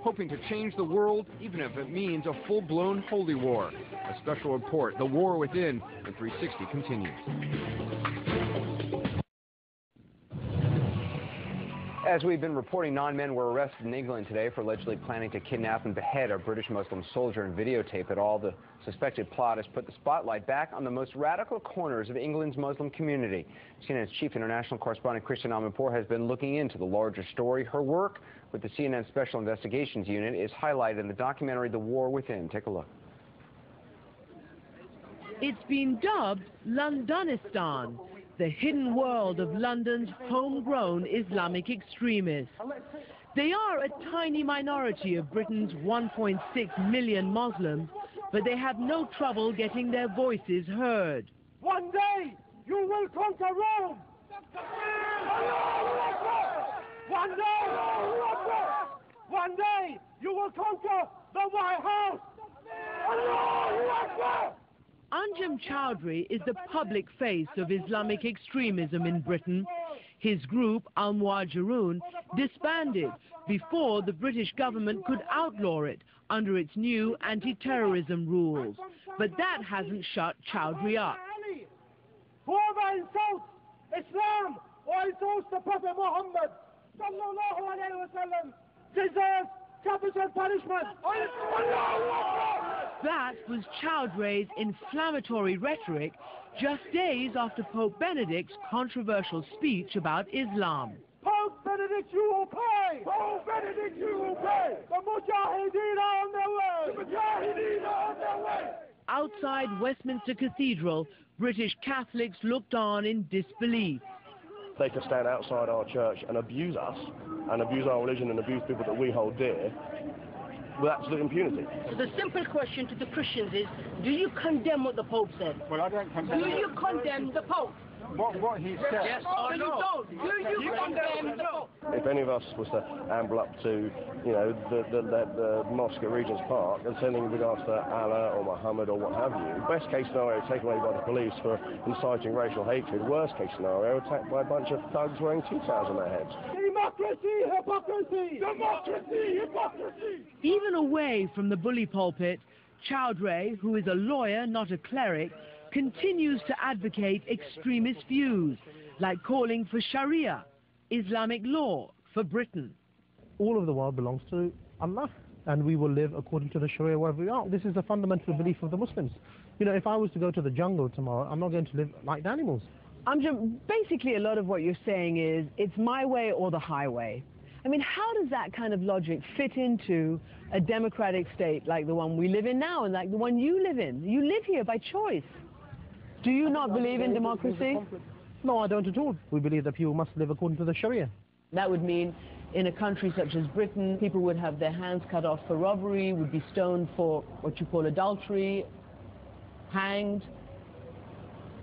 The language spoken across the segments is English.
hoping to change the world, even if it means a full-blown holy war. A special report, The War Within, and 360 continues. As we've been reporting, 9 men were arrested in England today for allegedly planning to kidnap and behead a British Muslim soldier and videotape it all. The suspected plot has put the spotlight back on the most radical corners of England's Muslim community. CNN's chief international correspondent Christiane Amanpour has been looking into the larger story. Her work with the CNN Special Investigations Unit is highlighted in the documentary The War Within. Take a look. It's been dubbed Londonistan, the hidden world of London's homegrown Islamic extremists. They are a tiny minority of Britain's 1.6 million Muslims, but they have no trouble getting their voices heard. One day you will conquer Rome! One day you will conquer the White House! Anjem Choudary is the public face of Islamic extremism in Britain. His group, Al Muwajirun, disbanded before the British government could outlaw it under its new anti-terrorism rules. But that hasn't shut Choudary up. Whoever insults Islam or insults the Prophet Muhammad sallallahu alayhi wa sallam deserves capital punishment. That was Chowdary's inflammatory rhetoric just days after Pope Benedict's controversial speech about Islam. Pope Benedict, you will pay! Pope Benedict, you will pay! The Mujahideen are on their way! The Mujahideen are on their way! Outside Westminster Cathedral, British Catholics looked on in disbelief. They could stand outside our church and abuse us, and abuse our religion and abuse people that we hold dear with absolute impunity. So the simple question to the Christians is, do you condemn what the Pope said? Well, I don't condemn. Do you condemn the Pope? What he said? Yes or no? Do you condemn the Pope? If any of us was to amble up to, you know, the mosque at Regent's Park and sending regards to Allah or Muhammad or what have you, best case scenario, taken away by the police for inciting racial hatred. Worst case scenario, attacked by a bunch of thugs wearing T-towels on their heads. Democracy, hypocrisy! Democracy, hypocrisy! Even away from the bully pulpit, Choudary, who is a lawyer, not a cleric, continues to advocate extremist views, like calling for Sharia, Islamic law, for Britain. All of the world belongs to Allah, and we will live according to the Sharia wherever we are. This is a fundamental belief of the Muslims. You know, if I was to go to the jungle tomorrow, I'm not going to live like the animals. Basically, a lot of what you're saying is, it's my way or the highway. I mean, how does that kind of logic fit into a democratic state like the one we live in now and like the one you live in? You live here by choice. Do you not believe in democracy? No, I don't at all. We believe that people must live according to the Sharia. That would mean in a country such as Britain, people would have their hands cut off for robbery, would be stoned for what you call adultery, hanged.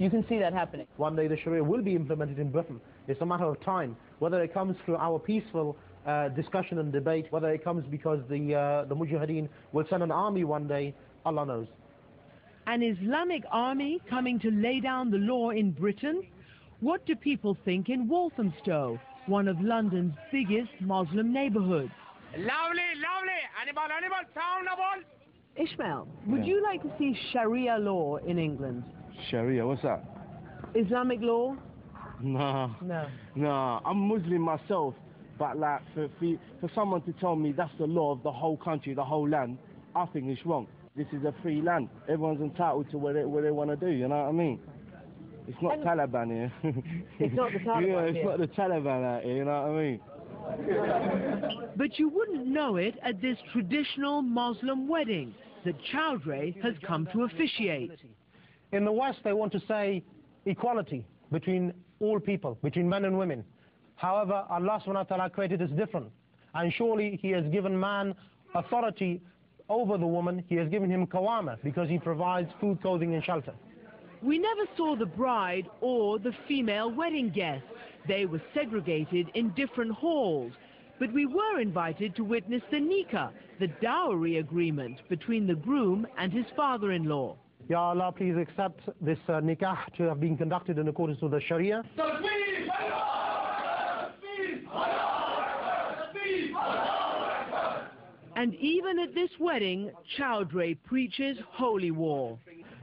You can see that happening. One day the Sharia will be implemented in Britain. It's a matter of time. Whether it comes through our peaceful discussion and debate, whether it comes because the Mujahideen will send an army one day, Allah knows. An Islamic army coming to lay down the law in Britain? What do people think in Walthamstow, one of London's biggest Muslim neighborhoods? Lovely! Animal, sound. Ishmael, would you like to see Sharia law in England? Sharia, what's that? Islamic law? Nah. No. Nah, I'm Muslim myself, but like for someone to tell me that's the law of the whole country, the whole land, I think it's wrong. This is a free land. Everyone's entitled to what they want to do, you know what I mean? It's not Taliban here. It's not the Taliban Yeah, it's not the Taliban out here, you know what I mean? But you wouldn't know it at this traditional Muslim wedding that Choudary has come to officiate. In the West, they want to say equality between all people, between men and women. However, Allah subhanahu wa ta'ala created us different. And surely He has given man authority over the woman. He has given him qawama because he provides food, clothing and shelter. We never saw the bride or the female wedding guests. They were segregated in different halls. But we were invited to witness the nikah, the dowry agreement between the groom and his father-in-law. Ya Allah, please accept this nikah to have been conducted in accordance with the Sharia. And even at this wedding, Chowdhury preaches holy war.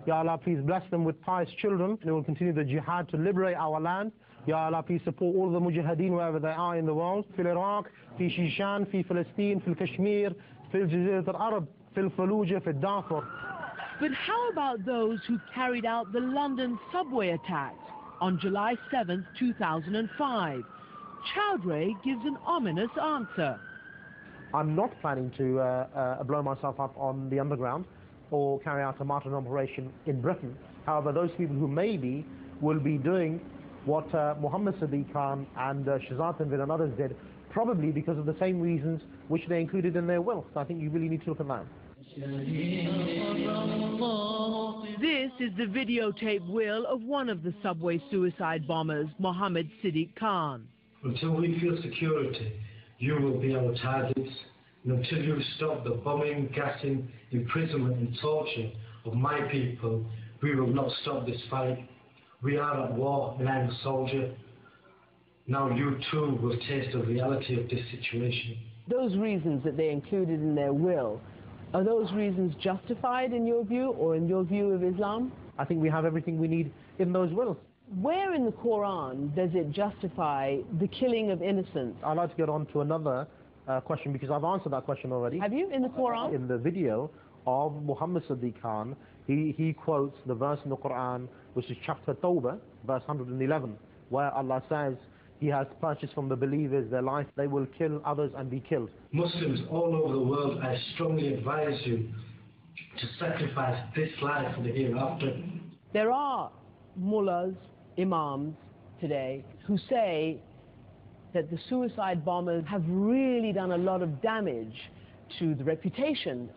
Ya Allah, please bless them with pious children. They will continue the jihad to liberate our land. Ya Allah, please support all the mujahideen wherever they are in the world. في العراق, في شيشان, في فلسطين, في الكشمير, في الجزيرة العرب, في الفلوجة, في الدارفور. But how about those who carried out the London subway attacks on July 7, 2005? Chowdhury gives an ominous answer. I'm not planning to blow myself up on the underground or carry out a martyrdom operation in Britain. However, those people who maybe will be doing what Muhammad Sadiq Khan and Shahzad Tanvir and others did, probably because of the same reasons which they included in their will. So I think you really need to look at that. This is the videotape will of one of the subway suicide bombers, Mohammed Sadiq Khan. Until we feel security, you will be our targets. And until you stop the bombing, gassing, imprisonment and torture of my people, we will not stop this fight. We are at war and I'm a soldier. Now you too will taste the reality of this situation. Those reasons that they included in their will, are those reasons justified in your view or in your view of Islam? I think we have everything we need in those wills. Where in the Quran does it justify the killing of innocents? I'd like to get on to another question because I've answered that question already. Have you, in the Quran? In the video of Muhammad Sadiq Khan, he quotes the verse in the Quran, which is chapter Tawbah, verse 111, where Allah says, He has purchased from the believers their life, they will kill others and be killed. Muslims all over the world, I strongly advise you to sacrifice this life for the hereafter. There are mullahs, imams today who say that the suicide bombers have really done a lot of damage to the reputation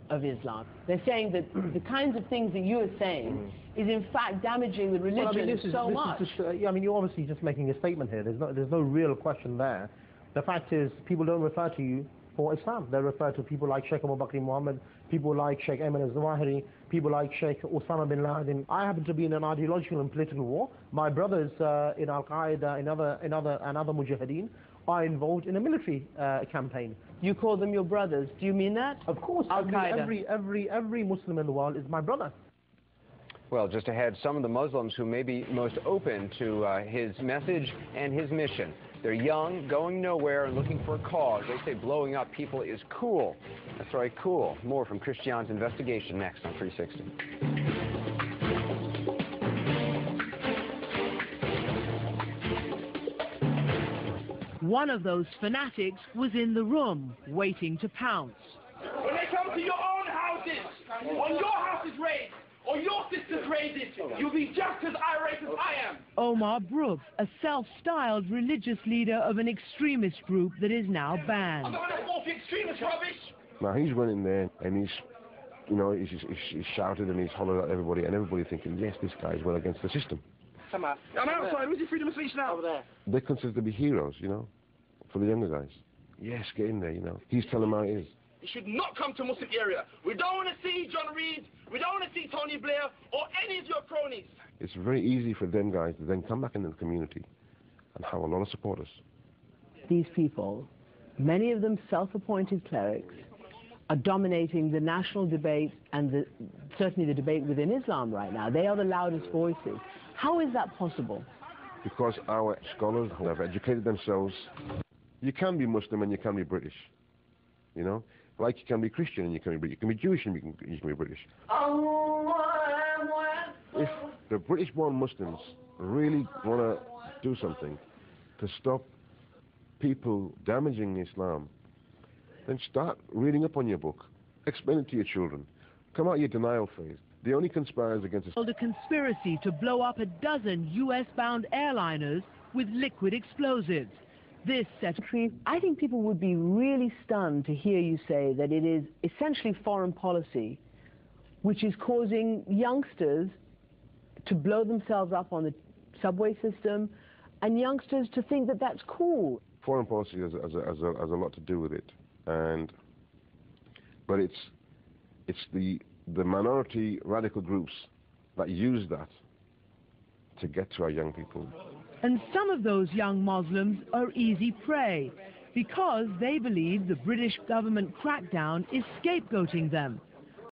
of Islam. They're saying that the kinds of things that you are saying is in fact damaging the religion so much. I mean, you're obviously just making a statement here. There's no real question there. The fact is, people don't refer to you for Islam. They refer to people like Sheikh Abu Bakr Muhammad, people like Sheikh Ayman al-Zawahiri, people like Sheikh Osama bin Laden. I happen to be in an ideological and political war. My brothers in Al-Qaeda and other mujahideen are involved in a military campaign. You call them your brothers. Do you mean that? Of course. Al-Qaeda. Every Muslim in the world is my brother. Well, just ahead, some of the Muslims who may be most open to his message and his mission. They're young, going nowhere, and looking for a cause. They say blowing up people is cool. That's right, cool. More from Christian's investigation next on 360. One of those fanatics was in the room, waiting to pounce. When they come to your own houses, when your house is raided, or your sister's raided, you'll be just as irate as I am. Omar Brooks, a self-styled religious leader of an extremist group that is now banned. I'm not going to fall for extremist rubbish. Now he's went in there and he's shouted and he's hollered at everybody, and everybody thinking, yes, this guy's well against the system. I'm outside. Where's your freedom of speech now? Over there. They're considered to be heroes, for the younger guys. Yes, get in there, He's telling them how it is. You should not come to Muslim area. We don't want to see John Reed. We don't want to see Tony Blair or any of your cronies. It's very easy for them guys to then come back into the community and have a lot of supporters. These people, many of them self-appointed clerics, are dominating the national debate and certainly the debate within Islam right now. They are the loudest voices. How is that possible? Because our scholars who have educated themselves, you can be Muslim and you can be British, Like you can be Christian and you can be British. You can be Jewish and you can be British. If the British-born Muslims really want to do something to stop people damaging Islam, then start reading up on your book. Explain it to your children. Come out of your denial phase. The only conspirators against us. A conspiracy to blow up a dozen US-bound airliners with liquid explosives. This set. I think people would be really stunned to hear you say that it is essentially foreign policy which is causing youngsters to blow themselves up on the subway system and youngsters to think that that's cool. Foreign policy has a lot to do with it, but it's the minority radical groups that use that to get to our young people. And some of those young Muslims are easy prey. because they believe the British government crackdown is scapegoating them.